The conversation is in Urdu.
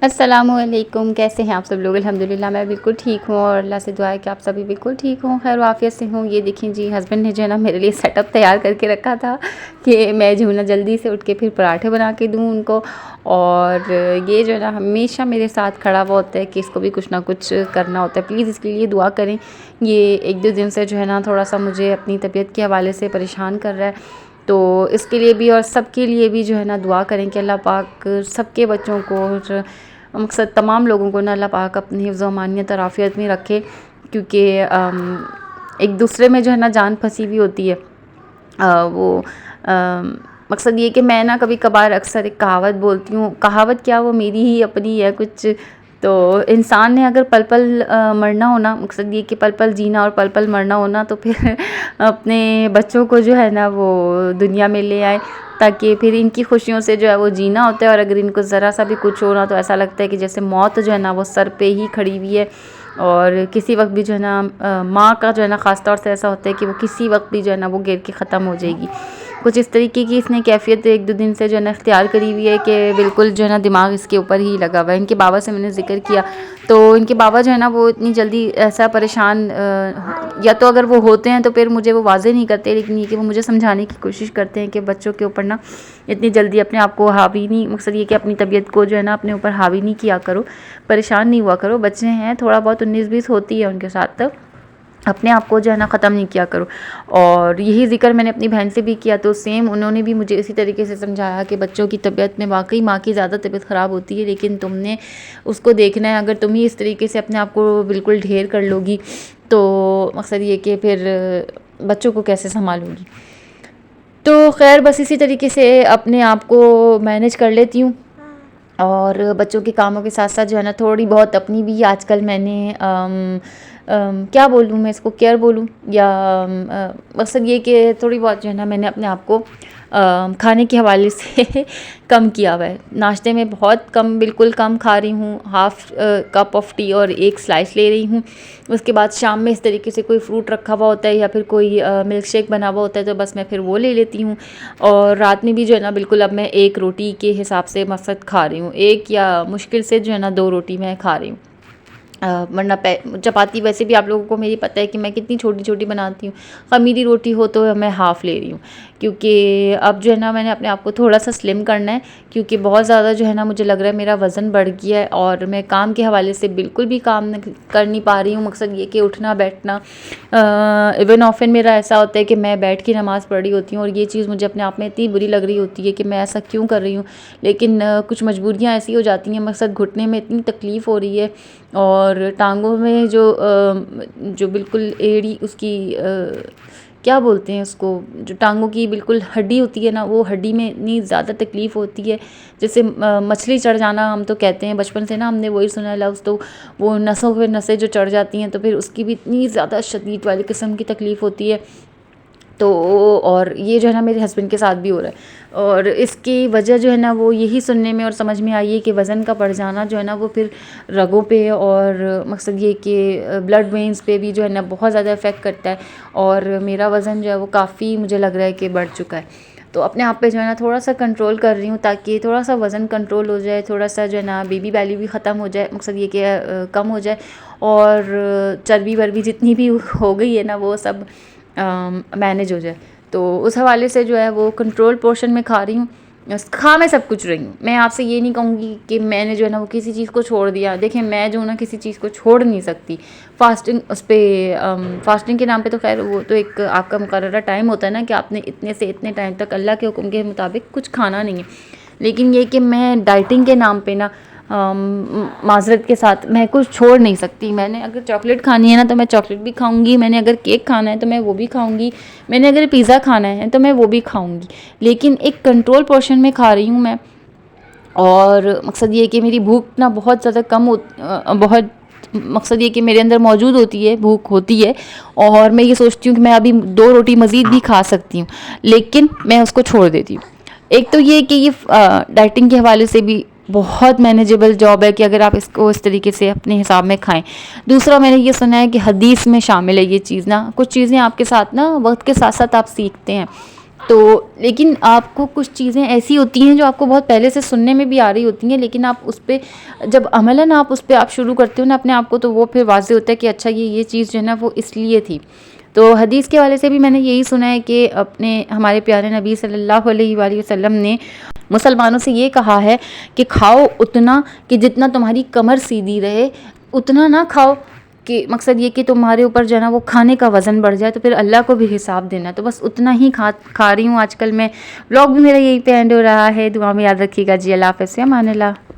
السلام علیکم، کیسے ہیں آپ سب لوگ؟ الحمدللہ میں بالکل ٹھیک ہوں، اور اللہ سے دعا ہے کہ آپ سبھی بالکل ٹھیک ہوں، خیر و عافیت سے ہوں۔ یہ دیکھیں جی، ہسبینڈ نے جو ہے نا میرے لیے سیٹ اپ تیار کر کے رکھا تھا کہ میں جو ہے نا جلدی سے اٹھ کے پھر پراٹھے بنا کے دوں ان کو، اور یہ جو ہے نا ہمیشہ میرے ساتھ کھڑا ہوا ہوتا ہے کہ اس کو بھی کچھ نہ کچھ کرنا ہوتا ہے، پلیز اس کے لیے دعا کریں۔ یہ ایک دو دن سے جو ہے نا تھوڑا سا مجھے اپنی طبیعت کے حوالے سے پریشان کر رہا ہے، تو اس کے لیے بھی اور سب کے لیے بھی جو ہے نا دعا کریں کہ اللہ پاک سب کے بچوں کو اور مقصد تمام لوگوں کو نا اللہ پاک اپنی حفظ و امانیت اور عافیت میں رکھے، کیونکہ ایک دوسرے میں جو ہے نا جان پھنسی ہوئی ہوتی ہے۔ وہ مقصد یہ کہ میں نا کبھی کبھار اکثر ایک کہاوت بولتی ہوں، کہاوت کیا وہ میری ہی اپنی ہے کچھ، تو انسان نے اگر پل پل مرنا ہونا، مقصد یہ کہ پل پل جینا اور پل پل مرنا ہونا، تو پھر اپنے بچوں کو جو ہے نا وہ دنیا میں لے آئے، تاکہ پھر ان کی خوشیوں سے جو ہے وہ جینا ہوتا ہے، اور اگر ان کو ذرا سا بھی کچھ ہونا تو ایسا لگتا ہے کہ جیسے موت جو ہے نا وہ سر پہ ہی کھڑی ہوئی ہے، اور کسی وقت بھی جو ہے نا ماں کا جو ہے نا خاص طور سے ایسا ہوتا ہے کہ وہ کسی وقت بھی جو ہے نا وہ گر کے ختم ہو جائے گی۔ کچھ اس طریقے کی اس نے کیفیت ایک دو دن سے جو ہے نا اختیار کری ہوئی ہے کہ بالکل جو ہے نا دماغ اس کے اوپر ہی لگا ہوا ہے۔ ان کے بابا سے میں نے ذکر کیا تو ان کے بابا جو ہے نا وہ اتنی جلدی ایسا پریشان یا تو اگر وہ ہوتے ہیں تو پھر مجھے وہ واضح نہیں کرتے، لیکن یہ کہ وہ مجھے سمجھانے کی کوشش کرتے ہیں کہ بچوں کے اوپر نا اتنی جلدی اپنے آپ کو حاوی نہیں، مقصد یہ کہ اپنی طبیعت کو جو ہے نا اپنے اوپر حاوی نہیں کیا کرو، پریشان نہیں ہوا کرو، بچے ہیں تھوڑا بہت 19-20 ہوتی ہے ان کے ساتھ، تب اپنے آپ کو جو ہے نا ختم نہیں کیا کرو۔ اور یہی ذکر میں نے اپنی بہن سے بھی کیا، تو سیم انہوں نے بھی مجھے اسی طریقے سے سمجھایا کہ بچوں کی طبیعت میں واقعی ماں کی زیادہ طبیعت خراب ہوتی ہے، لیکن تم نے اس کو دیکھنا ہے، اگر تم ہی اس طریقے سے اپنے آپ کو بالکل ڈھیر کر لو گی تو مقصد یہ کہ پھر بچوں کو کیسے سنبھالوں گی۔ تو خیر بس اسی طریقے سے اپنے آپ کو مینیج کر لیتی ہوں، اور بچوں کے کاموں کے ساتھ ساتھ جو ہے نا تھوڑی بہت اپنی بھی آج کل میں نے کیا بولوں، میں اس کو کیئر بولوں یا مقصد یہ کہ تھوڑی بہت جو ہے نا میں نے اپنے آپ کو کھانے کے حوالے سے کم کیا ہوا ہے۔ ناشتے میں بہت کم، بالکل کم کھا رہی ہوں، ہاف کپ آف ٹی اور ایک سلائس لے رہی ہوں۔ اس کے بعد شام میں اس طریقے سے کوئی فروٹ رکھا ہوا ہوتا ہے یا پھر کوئی ملک شیک بنا ہوا ہوتا ہے تو بس میں پھر وہ لے لیتی ہوں، اور رات میں بھی جو ہے نا بالکل اب میں ایک روٹی کے حساب سے مقصد کھا رہی ہوں، ایک یا مشکل سے جو ہے نا 2 روٹی میں کھا رہی ہوں، ورنہ چپاتی ویسے بھی آپ لوگوں کو میری پتہ ہے کہ میں کتنی چھوٹی چھوٹی بناتی ہوں، خمیری روٹی ہو تو میں ہاف لے رہی ہوں، کیونکہ اب جو ہے نا میں نے اپنے آپ کو تھوڑا سا سلم کرنا ہے، کیونکہ بہت زیادہ جو ہے نا مجھے لگ رہا ہے میرا وزن بڑھ گیا ہے، اور میں کام کے حوالے سے بالکل بھی کام کر نہیں پا رہی ہوں، مقصد یہ کہ اٹھنا بیٹھنا، ایون آفن میرا ایسا ہوتا ہے کہ میں بیٹھ کے نماز پڑھ رہی ہوتی ہوں، اور یہ چیز مجھے اپنے آپ میں اتنی بری لگ رہی ہوتی ہے کہ میں ایسا کیوں کر رہی ہوں، لیکن کچھ مجبوریاں ایسی ہو جاتی ہیں، مقصد گھٹنے میں اتنی تکلیف ہو رہی ہے، اور ٹانگوں میں جو بالکل ایڑی اس کی کیا بولتے ہیں اس کو، جو ٹانگوں کی بالکل ہڈی ہوتی ہے نا، وہ ہڈی میں اتنی زیادہ تکلیف ہوتی ہے، جیسے مچھلی چڑھ جانا ہم تو کہتے ہیں بچپن سے نا، ہم نے وہی سنا ہے لفظ، تو وہ نسوں پہ نسیں جو چڑھ جاتی ہیں تو پھر اس کی بھی اتنی زیادہ شدید والی قسم کی تکلیف ہوتی ہے، تو اور یہ جو ہے نا میرے ہسبینڈ کے ساتھ بھی ہو رہا ہے، اور اس کی وجہ جو ہے نا وہ یہی سننے میں اور سمجھ میں آئی ہے کہ وزن کا بڑھ جانا جو ہے نا وہ پھر رگوں پہ اور مقصد یہ کہ بلڈ وینز پہ بھی جو ہے نا بہت زیادہ افیکٹ کرتا ہے، اور میرا وزن جو ہے وہ کافی مجھے لگ رہا ہے کہ بڑھ چکا ہے، تو اپنے آپ پہ جو ہے نا تھوڑا سا کنٹرول کر رہی ہوں تاکہ تھوڑا سا وزن کنٹرول ہو جائے، تھوڑا سا جو ہے نا بیبی بیلی بھی ختم ہو جائے، مقصد یہ کہ کم ہو جائے، اور چربی وربی جتنی بھی ہو گئی ہے نا وہ سب مینیج ہو جائے، تو اس حوالے سے جو ہے وہ کنٹرول پورشن میں کھا رہی ہوں، کھا میں سب کچھ رہی ہوں۔ میں آپ سے یہ نہیں کہوں گی کہ میں نے جو ہے نا وہ کسی چیز کو چھوڑ دیا، دیکھیں میں جو ہے نا کسی چیز کو چھوڑ نہیں سکتی، فاسٹنگ اس پہ فاسٹنگ کے نام پہ تو خیر وہ تو ایک آپ کا مقررہ ٹائم ہوتا ہے نا کہ آپ نے اتنے سے اتنے ٹائم تک اللہ کے حکم کے مطابق کچھ کھانا نہیں ہے، لیکن یہ کہ میں ڈائٹنگ کے نام پہ نا معذرت کے ساتھ میں کچھ چھوڑ نہیں سکتی، میں نے اگر چاکلیٹ کھانی ہے نا تو میں چاکلیٹ بھی کھاؤں گی، میں نے اگر کیک کھانا ہے تو میں وہ بھی کھاؤں گی، میں نے اگر پیزا کھانا ہے تو میں وہ بھی کھاؤں گی، لیکن ایک کنٹرول پورشن میں کھا رہی ہوں میں، اور مقصد یہ کہ میری بھوک نا بہت زیادہ کم بہت مقصد یہ کہ میرے اندر موجود ہوتی ہے، بھوک ہوتی ہے، اور میں یہ سوچتی ہوں کہ میں ابھی 2 روٹی مزید بھی کھا سکتی ہوں، لیکن میں اس کو چھوڑ دیتی ہوں۔ ایک تو یہ کہ یہ ڈائٹنگ کے حوالے سے بھی بہت مینیجیبل جاب ہے کہ اگر آپ اس کو اس طریقے سے اپنے حساب میں کھائیں۔ دوسرا میں نے یہ سنا ہے کہ حدیث میں شامل ہے یہ چیز نا، کچھ چیزیں آپ کے ساتھ نا وقت کے ساتھ ساتھ آپ سیکھتے ہیں، تو لیکن آپ کو کچھ چیزیں ایسی ہوتی ہیں جو آپ کو بہت پہلے سے سننے میں بھی آ رہی ہوتی ہیں، لیکن آپ اس پہ جب عملاً آپ اس پہ آپ شروع کرتے ہو نا اپنے آپ کو، تو وہ پھر واضح ہوتا ہے کہ اچھا یہ چیز جو ہے نا وہ اس لیے تھی۔ تو حدیث کے حوالے سے بھی میں نے یہی سنا ہے کہ اپنے ہمارے پیارے نبی صلی اللہ علیہ وآلہ وسلم نے مسلمانوں سے یہ کہا ہے کہ کھاؤ اتنا کہ جتنا تمہاری کمر سیدھی رہے، اتنا نہ کھاؤ کہ مقصد یہ کہ تمہارے اوپر جو ہے نا وہ کھانے کا وزن بڑھ جائے، تو پھر اللہ کو بھی حساب دینا ہے، تو بس اتنا ہی کھا رہی ہوں آج کل میں۔ ولاگ بھی میرا یہی پہ اینڈ ہو رہا ہے، دعا میں یاد رکھیے گا جی، اللہ حافظ، امان اللہ۔